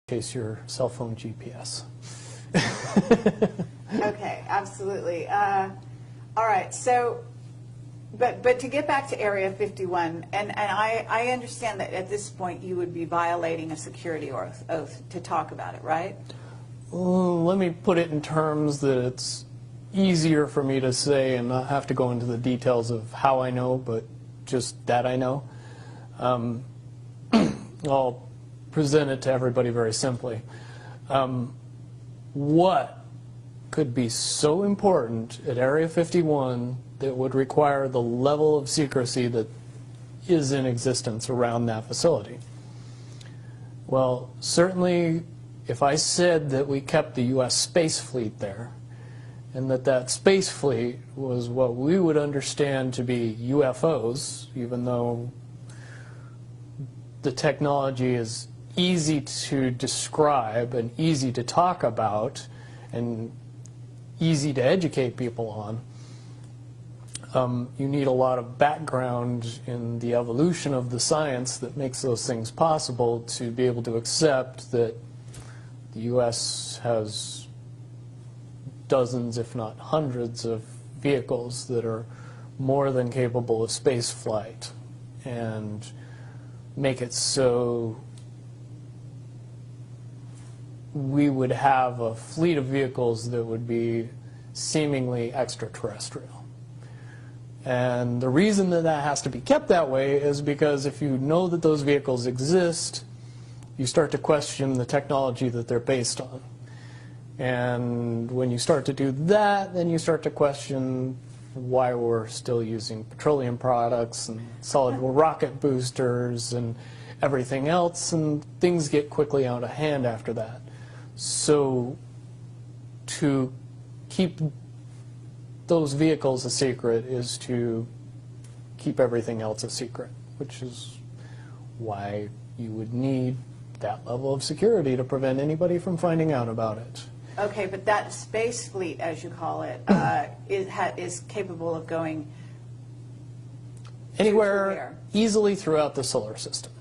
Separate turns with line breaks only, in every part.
Chase your cell phone GPS.
Okay, absolutely. All right, so, but to get back to Area 51, and I understand that at this point you would be violating a security oath to talk about it, right?
Let me put it in terms that it's easier for me to say and not have to go into the details of how I know, but just that I know. I'll present it to everybody very simply. What could be so important at Area 51 that would require the level of secrecy that is in existence around that facility? Well, certainly if I said that we kept the U.S. space fleet there, and that space fleet was what we would understand to be UFOs, even though the technology is easy to describe and easy to talk about and easy to educate people on, you need a lot of background in the evolution of the science that makes those things possible to be able to accept that the U.S. has dozens, if not hundreds, of vehicles that are more than capable of space flight, and make it so we would have a fleet of vehicles that would be seemingly extraterrestrial. And the reason that that has to be kept that way is because if you know that those vehicles exist, you start to question the technology that they're based on. And when you start to do that, then you start to question why we're still using petroleum products and solid rocket boosters and everything else, and things get quickly out of hand after that. So to keep those vehicles a secret is to keep everything else a secret, which is why you would need that level of security to prevent anybody from finding out about it.
Okay, but that space fleet, as you call it, is capable of going
anywhere easily throughout the solar system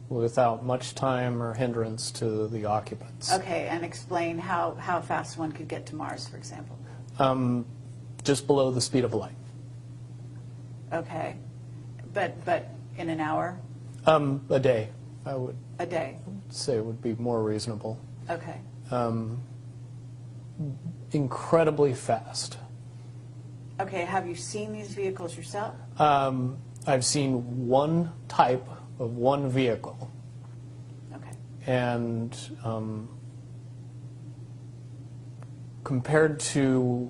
without much time or hindrance to the occupants.
Okay, and explain how fast one could get to Mars, for example.
Just below the speed of light.
Okay, but in an hour?
A day, I would
A day.
say would be more reasonable.
Okay.
Incredibly fast.
Okay, have you seen these vehicles yourself?
I've seen one type of one vehicle.
Okay.
And compared to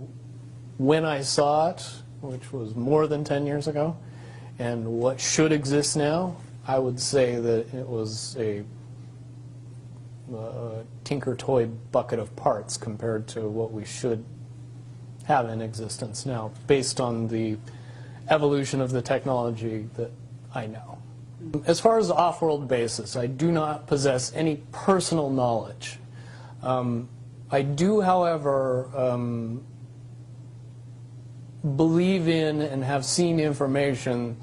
when I saw it, which was more than 10 years ago, and what should exist now, I would say that it was a tinker toy bucket of parts compared to what we should have in existence now, based on the evolution of the technology that I know. As far as the off-world basis, I do not possess any personal knowledge. I do, however, believe in and have seen information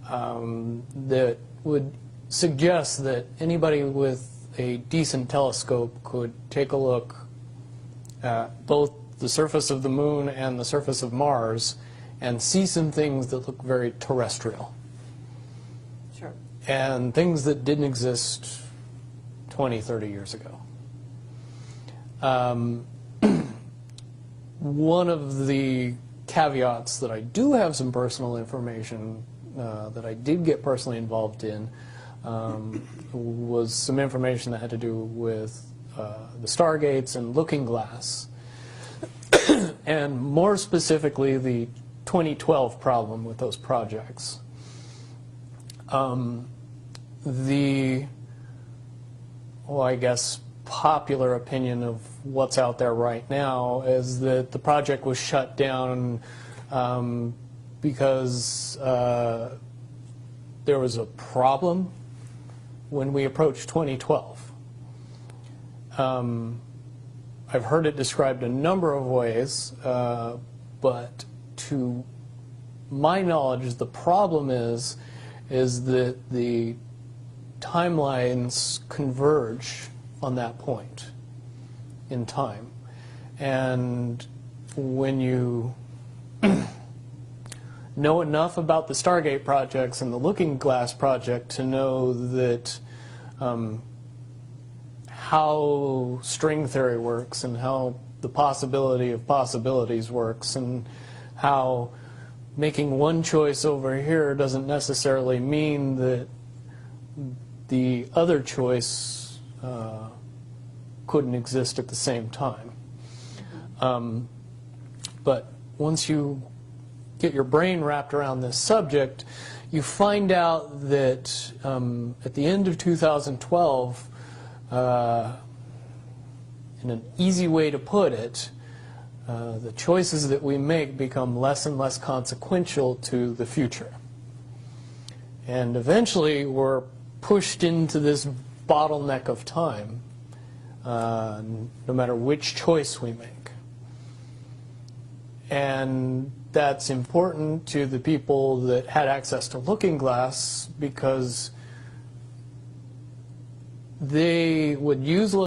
that would suggest that anybody with a decent telescope could take a look at both the surface of the moon and the surface of Mars and see some things that look very terrestrial.
Sure.
And things that didn't exist 20, 30 years ago. One of the caveats that I do have some personal information that I did get personally involved in was some information that had to do with the Stargates and Looking Glass, and more specifically the 2012 problem with those projects. I guess, popular opinion of what's out there right now is that the project was shut down because there was a problem when we approached 2012. I've heard it described a number of ways, but to my knowledge, the problem is that the timelines converge on that point in time. And when you know enough about the Stargate projects and the Looking Glass project to know that how string theory works and how the possibility of possibilities works and how making one choice over here doesn't necessarily mean that the other choice couldn't exist at the same time. But once you get your brain wrapped around this subject, you find out that at the end of 2012, in an easy way to put it, the choices that we make become less and less consequential to the future. And eventually we're pushed into this bottleneck of time, no matter which choice we make. And that's important to the people that had access to Looking Glass because they would use